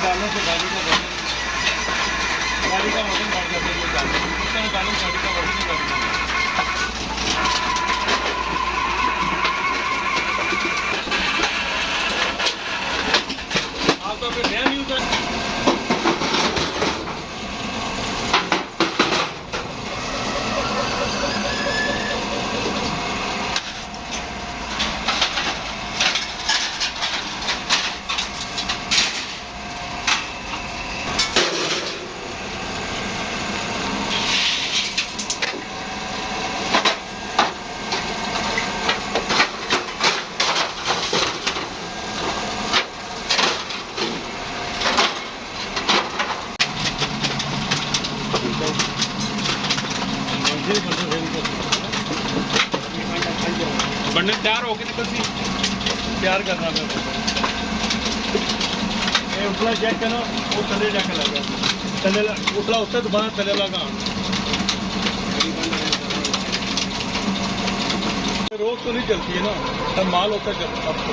डालने से गाड़ी का वजन बढ़ जाता है। ये डालने से गाड़ी का वजन बढ़ आप तो फिर नया न्यूज़ है। बनने तैयार हो गए निकल सी तैयार करना मैं उठला चेक करना वो तले जाके लगा तले उठला उससे दोबारा तले लगा रोज तो नहीं चलती है ना तब माल होता चलता अब तो